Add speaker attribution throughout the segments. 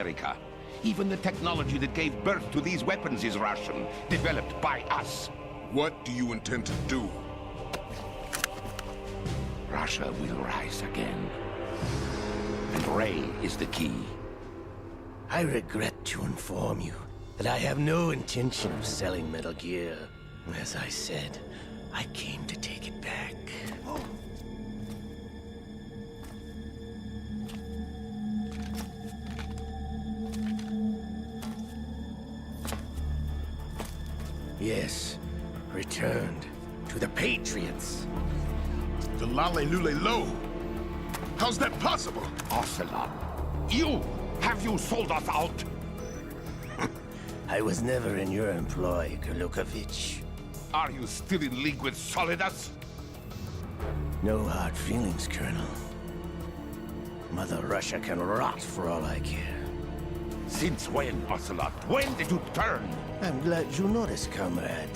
Speaker 1: America. Even the technology that gave birth to these weapons is Russian, developed by us.
Speaker 2: What do you intend to do?
Speaker 1: Russia will rise again. And Ray is the key.
Speaker 3: I regret to inform you that I have no intention of selling Metal Gear. As I said, I came to take it back. Yes, returned to the Patriots.
Speaker 2: The Lale Lule Lo? How's that possible?
Speaker 1: Ocelot, have you sold us out?
Speaker 3: I was never in your employ, Kurlukovich.
Speaker 1: Are you still in league with Solidus?
Speaker 3: No hard feelings, Colonel. Mother Russia can rot for all I care.
Speaker 1: Since when, Ocelot? When did you turn?
Speaker 3: I'm glad you noticed, comrade.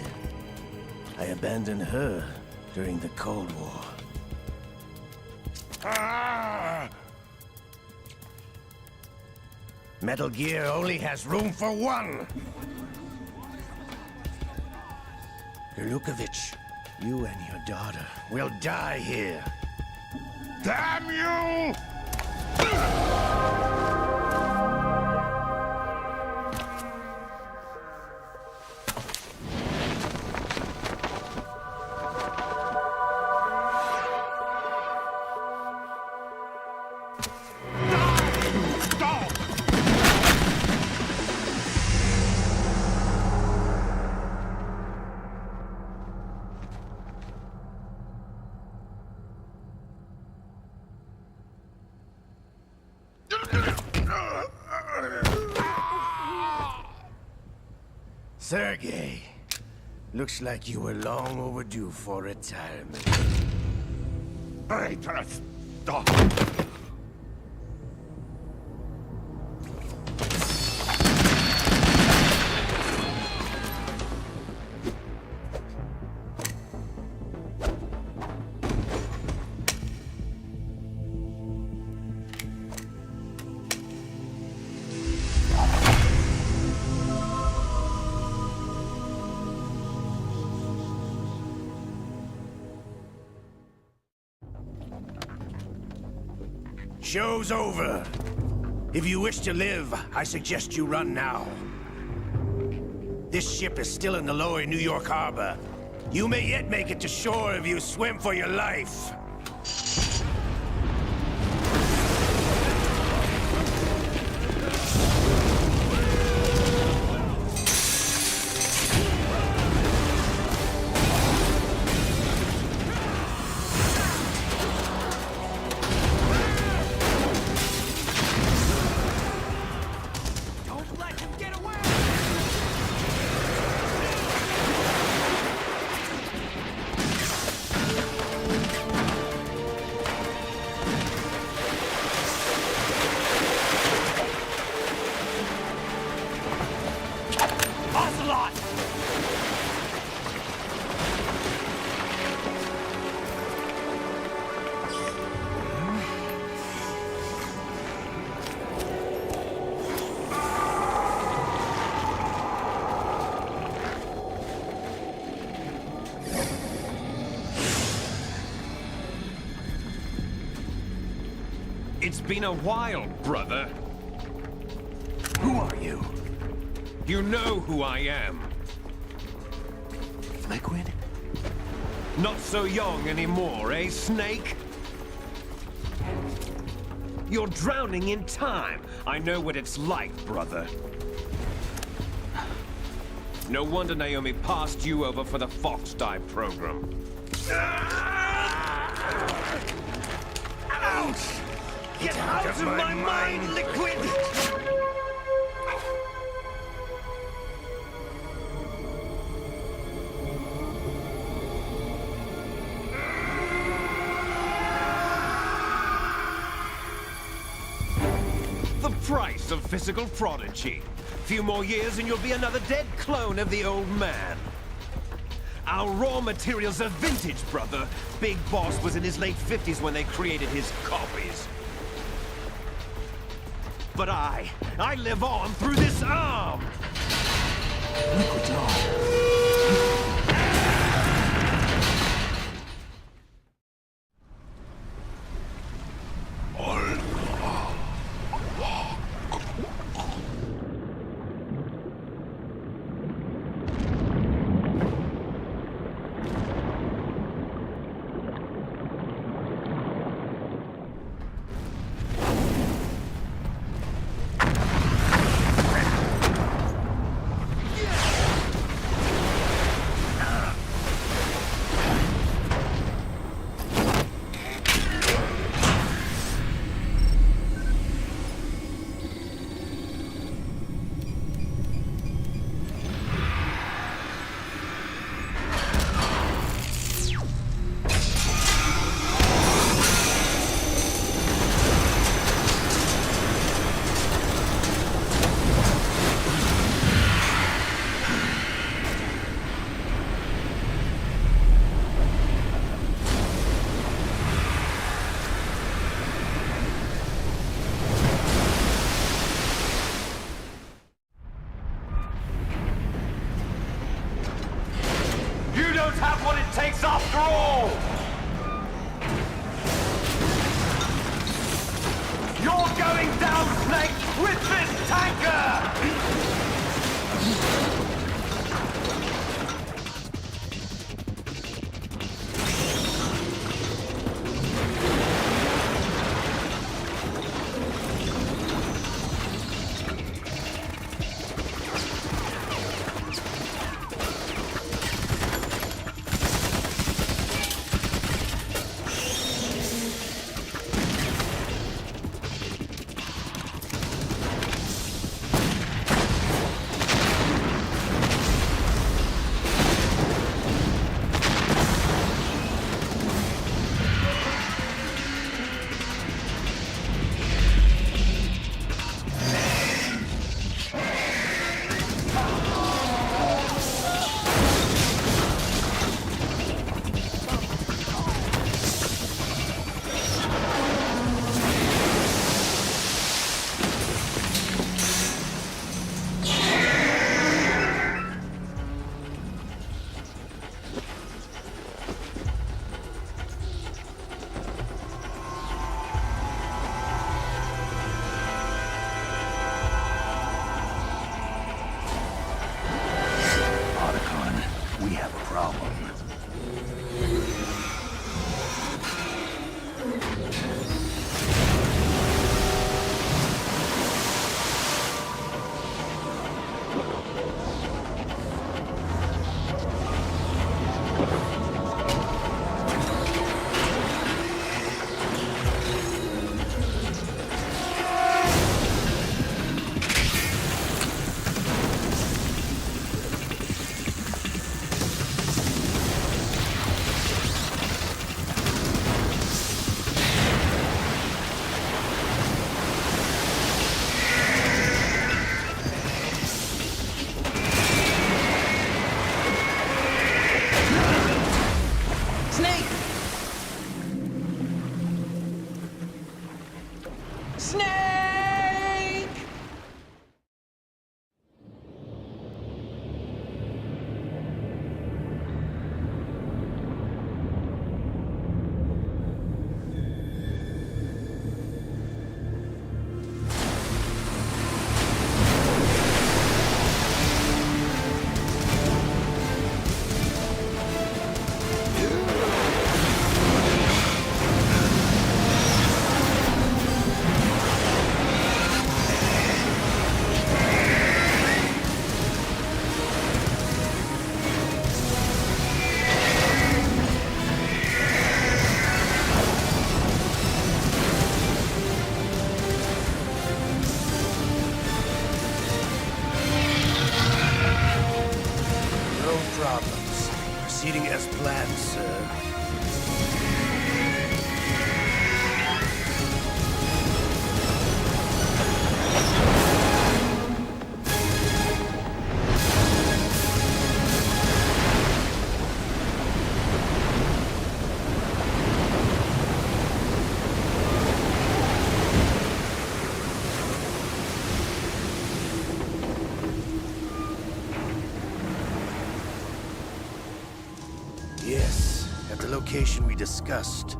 Speaker 3: I abandoned her during the Cold War.
Speaker 1: Ah!
Speaker 3: Metal Gear only has room for one! Kurlukovich, you and your daughter will die here.
Speaker 1: Damn you!
Speaker 3: Sergei, looks like you were long overdue for retirement.
Speaker 1: Traitorous dog!
Speaker 3: Show's over. If you wish to live, I suggest you run now. This ship is still in the lower New York harbor. You may yet make it to shore if you swim for your life.
Speaker 4: It's been a while, brother.
Speaker 3: Who are you?
Speaker 4: You know who I am.
Speaker 3: Liquid?
Speaker 4: Not so young anymore, eh, Snake? You're drowning in time. I know what it's like, brother. No wonder Naomi passed you over for the Fox Die program.
Speaker 3: Ouch!
Speaker 4: Get out of my mind, Liquid! The price of physical prodigy. Few more years and you'll be another dead clone of the old man. Our raw materials are vintage, brother. Big Boss was in his late 50s when they created his copies. But I live on through this arm!
Speaker 5: Liquid's on.
Speaker 4: You don't have what it takes after all! You're going down, Snake, with this tanker!
Speaker 5: Otacon, we have a problem.
Speaker 6: Snake! Snake!
Speaker 3: No problems. Proceeding as planned, sir. the location we discussed.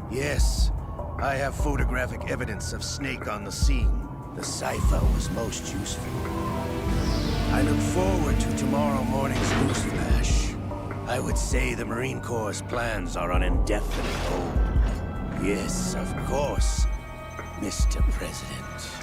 Speaker 3: Yes, I have photographic evidence of Snake on the scene. The cipher was most useful. I look forward to tomorrow morning's news flash. I would say the Marine Corps' plans are on indefinite hold. Yes, of course, Mr. President.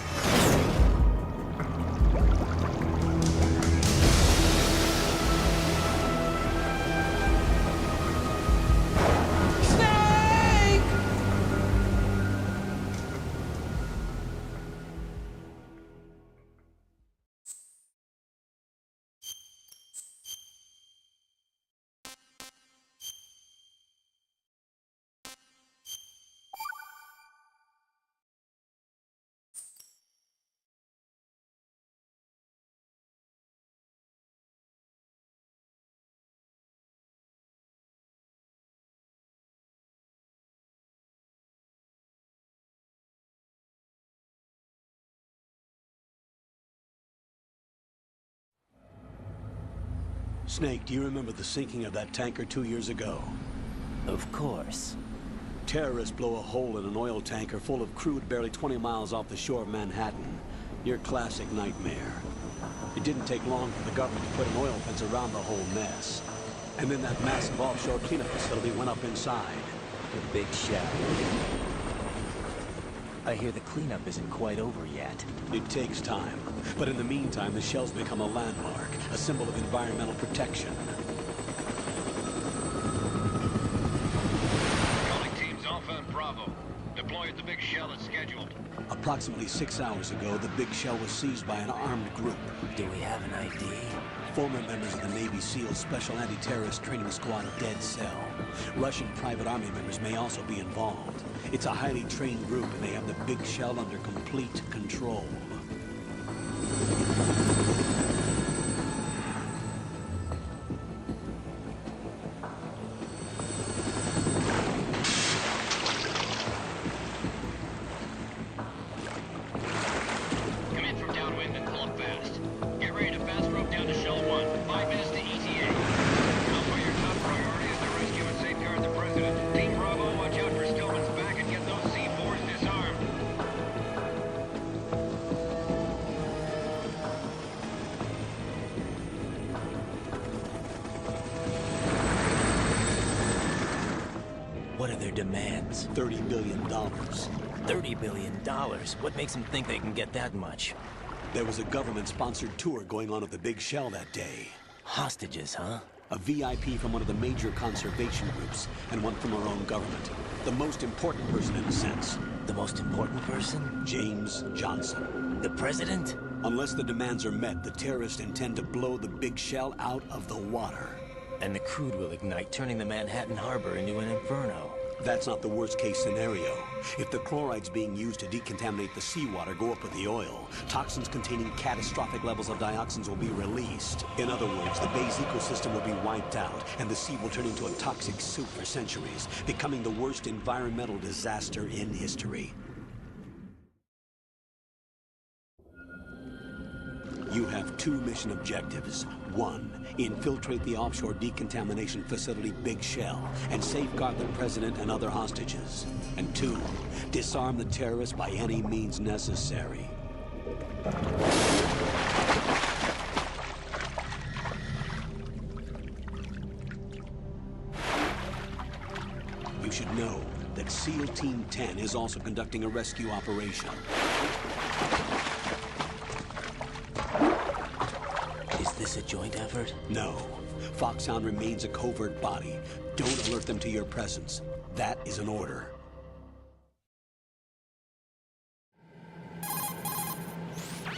Speaker 6: Snake, do you remember the sinking of that tanker 2 years ago?
Speaker 7: Of course.
Speaker 6: Terrorists blow a hole in an oil tanker full of crude barely 20 miles off the shore of Manhattan. Your classic nightmare. It didn't take long for the government to put an oil fence around the whole mess. And then that massive offshore cleanup facility went up inside.
Speaker 7: The Big Shell. I hear the cleanup isn't quite over yet.
Speaker 6: It takes time. But in the meantime, the shell's become a landmark, a symbol of environmental protection.
Speaker 8: Calling teams Alpha and Bravo. Deploy at the Big Shell as scheduled.
Speaker 6: Approximately 6 hours ago, the Big Shell was seized by an armed group.
Speaker 7: Do we have an ID?
Speaker 6: Former members of the Navy SEALs Special Anti-Terrorist Training Squad Dead Cell. Russian private army members may also be involved. It's a highly trained group, and they have the Big Shell under complete control.
Speaker 8: Come in from downwind and pull up fast. Get ready to fast rope down to Shell 1. 5 minutes to ETA. Alpha, your top priority is to rescue and safeguard the President. Team Bravo, watch out for Stillman's back and get those C4s disarmed.
Speaker 7: What are their demands?
Speaker 6: $30 billion.
Speaker 7: $30 billion? What makes them think they can get that much?
Speaker 6: There was a government-sponsored tour going on at the Big Shell that day.
Speaker 7: Hostages, huh?
Speaker 6: A VIP from one of the major conservation groups, and one from our own government. The most important person in a sense.
Speaker 7: The most important person?
Speaker 6: James Johnson.
Speaker 7: The President?
Speaker 6: Unless the demands are met, the terrorists intend to blow the Big Shell out of the water.
Speaker 7: And the crude will ignite, turning the Manhattan Harbor into an inferno.
Speaker 6: That's not the worst-case scenario. If the chlorides being used to decontaminate the seawater go up with the oil, toxins containing catastrophic levels of dioxins will be released. In other words, the bay's ecosystem will be wiped out, and the sea will turn into a toxic soup for centuries, becoming the worst environmental disaster in history. You have 2 mission objectives. 1, infiltrate the offshore decontamination facility Big Shell and safeguard the President and other hostages. And 2, disarm the terrorists by any means necessary. You should know that SEAL Team 10 is also conducting a rescue operation.
Speaker 7: Is this a joint effort?
Speaker 6: No. Foxhound remains a covert body. Don't alert them to your presence. That is an order.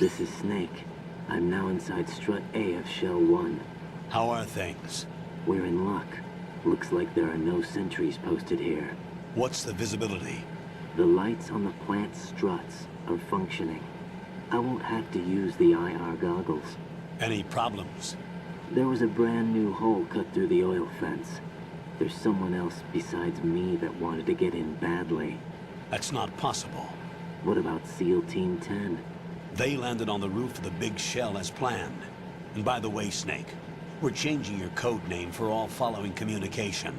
Speaker 9: This is Snake. I'm now inside Strut A of Shell 1.
Speaker 6: How are things?
Speaker 9: We're in luck. Looks like there are no sentries posted here.
Speaker 6: What's the visibility?
Speaker 9: The lights on the plant's struts are functioning. I won't have to use the IR goggles.
Speaker 6: Any problems?
Speaker 9: There was a brand new hole cut through the oil fence. There's someone else besides me that wanted to get in badly.
Speaker 6: That's not possible.
Speaker 9: What about SEAL Team 10?
Speaker 6: They landed on the roof of the Big Shell as planned. And by the way, Snake, we're changing your code name for all following communication.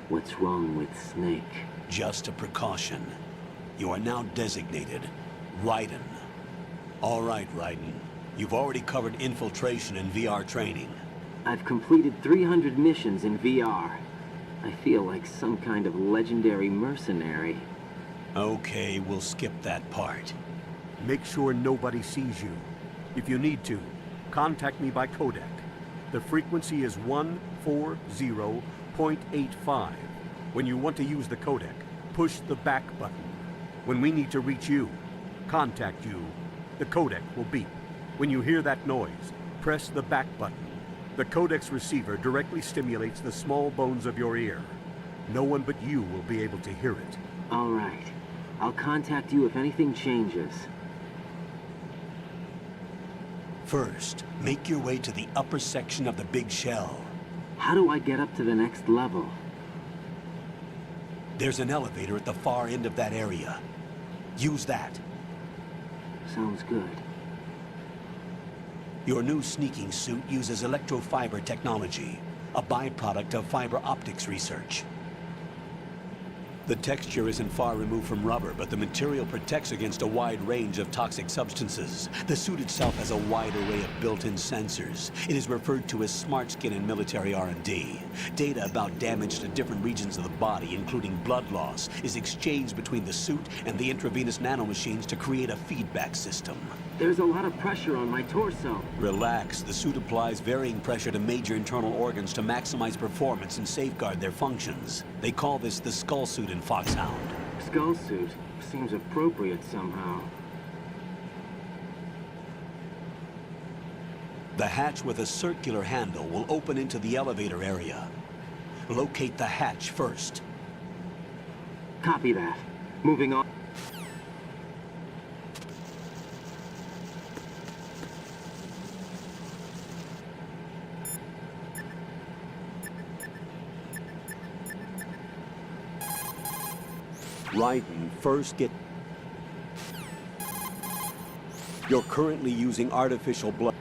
Speaker 9: What's wrong with Snake?
Speaker 6: Just a precaution. You are now designated Raiden. All right, Raiden. You've already covered infiltration and VR training.
Speaker 9: I've completed 300 missions in VR. I feel like some kind of legendary mercenary.
Speaker 6: Okay, we'll skip that part.
Speaker 5: Make sure nobody sees you. If you need to, contact me by codec. The frequency is 140.85. When you want to use the codec, push the back button. When we need to reach you, contact you, the codec will beep. When you hear that noise, press the back button. The codec's receiver directly stimulates the small bones of your ear. No one but you will be able to hear it.
Speaker 9: All right. I'll contact you if anything changes.
Speaker 6: First, make your way to the upper section of the big shell.
Speaker 9: How do I get up to the next level?
Speaker 6: There's an elevator at the far end of that area. Use that.
Speaker 9: Sounds good.
Speaker 6: Your new sneaking suit uses electrofiber technology, a byproduct of fiber optics research. The texture isn't far removed from rubber, but the material protects against a wide range of toxic substances. The suit itself has a wide array of built-in sensors. It is referred to as smart skin in military R&D. Data about damage to different regions of the body, including blood loss, is exchanged between the suit and the intravenous nanomachines to create a feedback system.
Speaker 9: There's a lot of pressure on my torso.
Speaker 6: Relax. The suit applies varying pressure to major internal organs to maximize performance and safeguard their functions. They call this the skull suit in Foxhound.
Speaker 9: Skull suit seems appropriate somehow.
Speaker 6: The hatch with a circular handle will open into the elevator area. Locate the hatch first.
Speaker 9: Copy that. Moving on.
Speaker 6: Raiden, first get... You're currently using artificial blood.